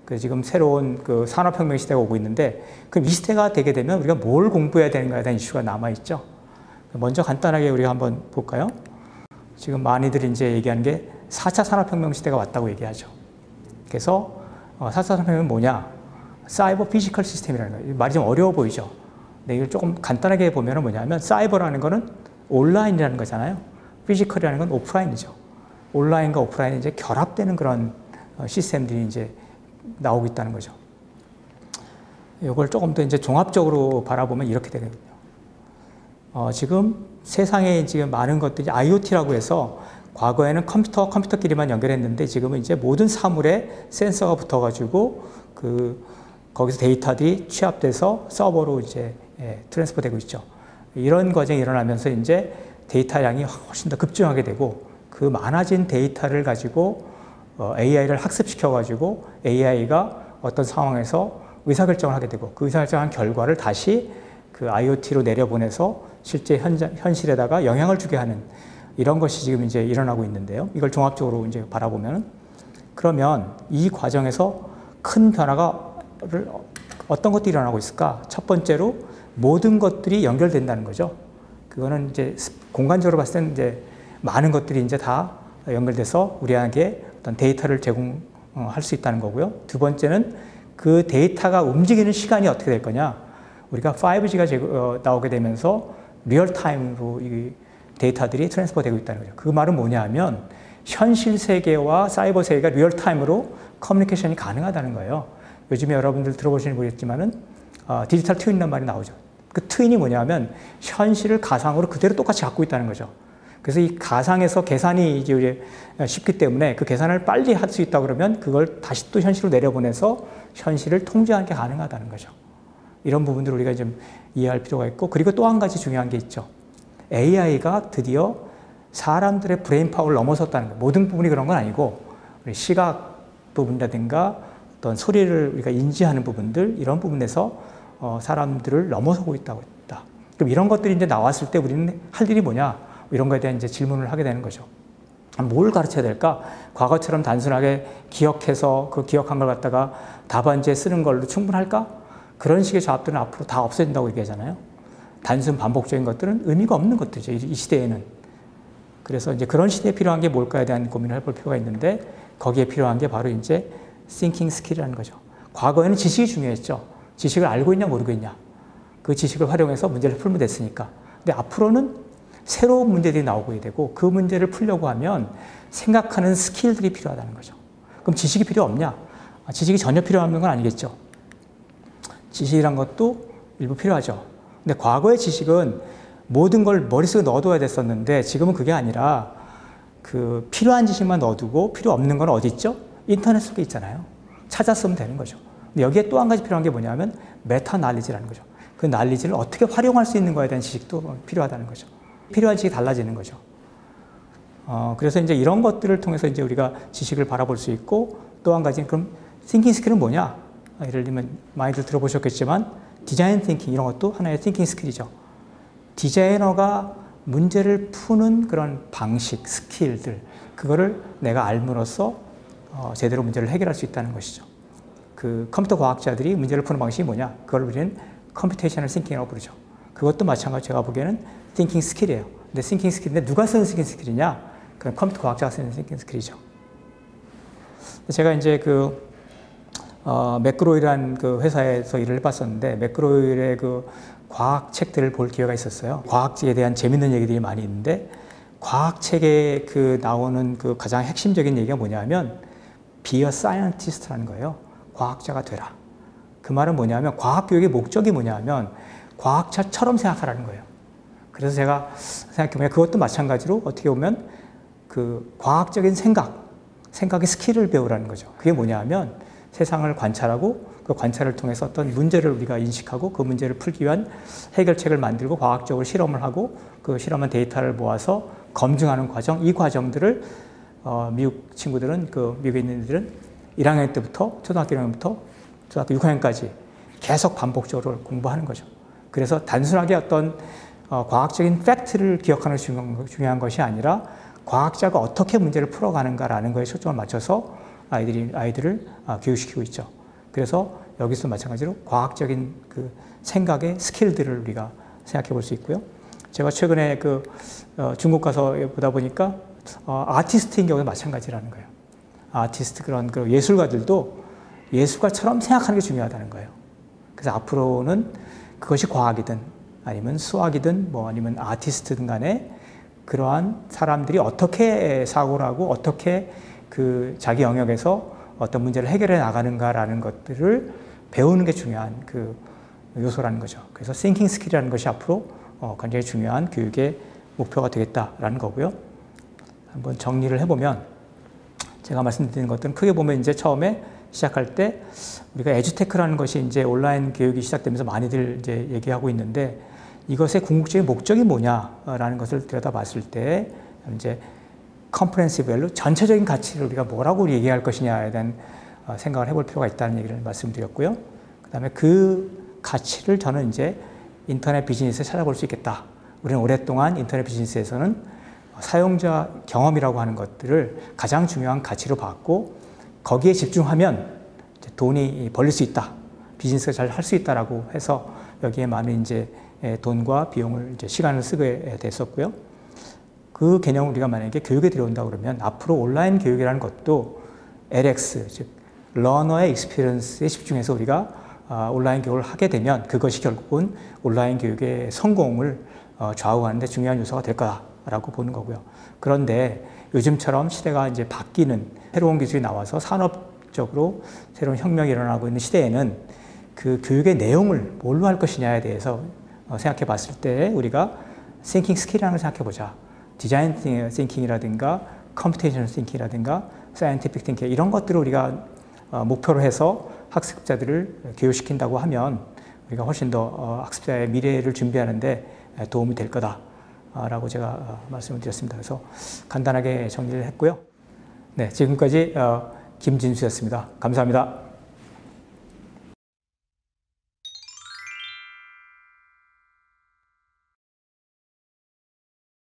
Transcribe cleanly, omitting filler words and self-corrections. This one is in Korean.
그 지금 새로운 그 산업혁명 시대가 오고 있는데, 그럼 이 시대가 되게 되면 우리가 뭘 공부해야 되는가에 대한 이슈가 남아있죠. 먼저 간단하게 우리가 한번 볼까요? 지금 많이들 이제 얘기하는 게 4차 산업혁명 시대가 왔다고 얘기하죠. 그래서 4차 산업혁명은 뭐냐? 사이버 피지컬 시스템이라는 거예요. 말이 좀 어려워 보이죠. 근데 이걸 조금 간단하게 보면 뭐냐면, 사이버라는 거는 온라인이라는 거잖아요. 피지컬이라는 건 오프라인이죠. 온라인과 오프라인이 이제 결합되는 그런 시스템들이 이제 나오고 있다는 거죠. 이걸 조금 더 이제 종합적으로 바라보면 이렇게 되거든요. 지금 세상에 지금 많은 것들이 IoT라고 해서, 과거에는 컴퓨터끼리만 연결했는데 지금은 이제 모든 사물에 센서가 붙어가지고 거기서 데이터들이 취합돼서 서버로 이제 트랜스퍼 되고 있죠. 이런 과정이 일어나면서 이제 데이터 양이 훨씬 더 급증하게 되고, 그 많아진 데이터를 가지고 AI를 학습시켜가지고 AI가 어떤 상황에서 의사결정을 하게 되고, 그 의사결정한 결과를 다시 그 IoT로 내려보내서 실제 현실에다가 영향을 주게 하는 이런 것이 지금 이제 일어나고 있는데요. 이걸 종합적으로 이제 바라보면, 그러면 이 과정에서 큰 변화를 어떤 것들이 일어나고 있을까? 첫 번째로 모든 것들이 연결된다는 거죠. 그거는 이제 공간적으로 봤을 때는 이제 많은 것들이 이제 다 연결돼서 우리에게 어떤 데이터를 제공할 수 있다는 거고요. 두 번째는 그 데이터가 움직이는 시간이 어떻게 될 거냐. 우리가 5G가 나오게 되면서 리얼타임으로 이 데이터들이 트랜스퍼 되고 있다는 거죠. 그 말은 뭐냐 하면, 현실 세계와 사이버 세계가 리얼타임으로 커뮤니케이션이 가능하다는 거예요. 요즘에 여러분들 들어보시는지 모르겠지만은 디지털 트윈이라는 말이 나오죠. 그 트윈이 뭐냐 하면, 현실을 가상으로 그대로 똑같이 갖고 있다는 거죠. 그래서 이 가상에서 계산이 이제 쉽기 때문에 그 계산을 빨리 할 수 있다 그러면 그걸 다시 또 현실로 내려보내서 현실을 통제하는 게 가능하다는 거죠. 이런 부분들을 우리가 좀 이해할 필요가 있고, 그리고 또 한 가지 중요한 게 있죠. AI가 드디어 사람들의 브레인 파워를 넘어섰다는 거예요. 모든 부분이 그런 건 아니고, 우리 시각 부분이라든가 어떤 소리를 우리가 인지하는 부분들, 이런 부분에서 사람들을 넘어서고 있다. 그럼 이런 것들이 이제 나왔을 때 우리는 할 일이 뭐냐? 이런 거에 대한 이제 질문을 하게 되는 거죠. 뭘 가르쳐야 될까? 과거처럼 단순하게 기억해서 그 기억한 걸 갖다가 답안지에 쓰는 걸로 충분할까? 그런 식의 작업들은 앞으로 다 없어진다고 얘기하잖아요. 단순 반복적인 것들은 의미가 없는 것들이죠, 이 시대에는. 그래서 이제 그런 시대에 필요한 게 뭘까에 대한 고민을 해볼 필요가 있는데, 거기에 필요한 게 바로 이제 thinking skill이라는 거죠. 과거에는 지식이 중요했죠. 지식을 알고 있냐 모르고 있냐. 그 지식을 활용해서 문제를 풀면 됐으니까. 근데 앞으로는 새로운 문제들이 나오게 되고, 그 문제를 풀려고 하면 생각하는 스킬들이 필요하다는 거죠. 그럼 지식이 필요 없냐? 지식이 전혀 필요 없는 건 아니겠죠. 지식이란 것도 일부 필요하죠. 근데 과거의 지식은 모든 걸 머릿속에 넣어둬야 됐었는데, 지금은 그게 아니라 그 필요한 지식만 넣어두고 필요 없는 건 어디 있죠? 인터넷 속에 있잖아요. 찾아 쓰면 되는 거죠. 근데 여기에 또 한 가지 필요한 게 뭐냐면 메타 날리지라는 거죠. 그 날리지를 어떻게 활용할 수 있는 거에 대한 지식도 필요하다는 거죠. 필요한 지식이 달라지는 거죠. 그래서 이제 이런 것들을 통해서 이제 우리가 지식을 바라볼 수 있고, 또 한 가지는 그럼 thinking skill은 뭐냐? 예를 들면 많이들 들어보셨겠지만 디자인 띵킹, 이런 것도 하나의 thinking skill이죠. 디자이너가 문제를 푸는 그런 방식, 스킬들, 그거를 내가 알므로써 제대로 문제를 해결할 수 있다는 것이죠. 그 컴퓨터 과학자들이 문제를 푸는 방식이 뭐냐? 그걸 우리는 컴퓨테이셔널 띵킹이라고 부르죠. 그것도 마찬가지로 제가 보기에는 띵킹 스킬이에요. 근데 띵킹 스킬인데 누가 쓰는 띵킹 스킬이냐? 그건 컴퓨터 과학자가 쓰는 띵킹 스킬이죠. 제가 이제 맥그로일이라는 그 회사에서 일을 해봤었는데, 맥그로일의 그 과학 책들을 볼 기회가 있었어요. 과학에 대한 재밌는 얘기들이 많이 있는데, 과학책에 그 나오는 그 가장 핵심적인 얘기가 뭐냐면 be a scientist라는 거예요. 과학자가 되라. 그 말은 뭐냐면 과학 교육의 목적이 뭐냐면 과학자처럼 생각하라는 거예요. 그래서 제가 생각해보면 그것도 마찬가지로 어떻게 보면 그 과학적인 생각의 스킬을 배우라는 거죠. 그게 뭐냐면 세상을 관찰하고 그 관찰을 통해서 어떤 문제를 우리가 인식하고 그 문제를 풀기 위한 해결책을 만들고 과학적으로 실험을 하고 그 실험한 데이터를 모아서 검증하는 과정, 이 과정들을 미국 친구들은, 미국에 있는 애들은 1학년 때부터 초등학교 1학년부터 초등학교 6학년까지 계속 반복적으로 공부하는 거죠. 그래서 단순하게 어떤 과학적인 팩트를 기억하는 중요한 것이 아니라 과학자가 어떻게 문제를 풀어가는가라는 거에 초점을 맞춰서 아이들을 교육시키고 있죠. 그래서 여기서 마찬가지로 과학적인 그 생각의 스킬들을 우리가 생각해 볼 수 있고요. 제가 최근에 중국 가서 보다 보니까 아티스트인 경우도 마찬가지라는 거예요. 아티스트 그런 예술가들도 예술가처럼 생각하는 게 중요하다는 거예요. 그래서 앞으로는 그것이 과학이든 아니면 수학이든 아니면 아티스트든 간에 그러한 사람들이 어떻게 사고를 하고 어떻게 자기 영역에서 어떤 문제를 해결해 나가는가라는 것들을 배우는 게 중요한 요소라는 거죠. 그래서 thinking skill이라는 것이 앞으로 굉장히 중요한 교육의 목표가 되겠다라는 거고요. 한번 정리를 해보면 제가 말씀드린 것들은 크게 보면 이제 처음에 시작할 때 우리가 에듀테크라는 것이 이제 온라인 교육이 시작되면서 많이들 이제 얘기하고 있는데 이것의 궁극적인 목적이 뭐냐라는 것을 들여다봤을 때 이제 컴프레hensive 밸류, 전체적인 가치를 우리가 뭐라고 얘기할 것이냐에 대한 생각을 해볼 필요가 있다는 얘기를 말씀드렸고요. 그 다음에 그 가치를 저는 이제 인터넷 비즈니스에 찾아볼 수 있겠다. 우리는 오랫동안 인터넷 비즈니스에서는 사용자 경험이라고 하는 것들을 가장 중요한 가치로 봤고 거기에 집중하면 이제 돈이 벌릴 수 있다. 비즈니스가 잘 할 수 있다라고 해서 여기에 많은 이제 돈과 비용을 이제 시간을 쓰게 됐었고요. 그 개념을 우리가 만약에 교육에 들여온다 그러면 앞으로 온라인 교육이라는 것도 LX, 즉 러너의 익스피리언스에 집중해서 우리가 온라인 교육을 하게 되면 그것이 결국은 온라인 교육의 성공을 좌우하는 데 중요한 요소가 될 거라고 보는 거고요. 그런데 요즘처럼 시대가 이제 바뀌는 새로운 기술이 나와서 산업적으로 새로운 혁명이 일어나고 있는 시대에는 그 교육의 내용을 뭘로 할 것이냐에 대해서 생각해 봤을 때 우리가 thinking skill이라는 걸 생각해 보자. 디자인 thinking이라든가 computational thinking이라든가 scientific thinking 이런 것들을 우리가 목표로 해서 학습자들을 교육시킨다고 하면 우리가 훨씬 더 학습자의 미래를 준비하는 데 도움이 될 거다라고 제가 말씀을 드렸습니다. 그래서 간단하게 정리를 했고요. 네, 지금까지 김진수였습니다. 감사합니다.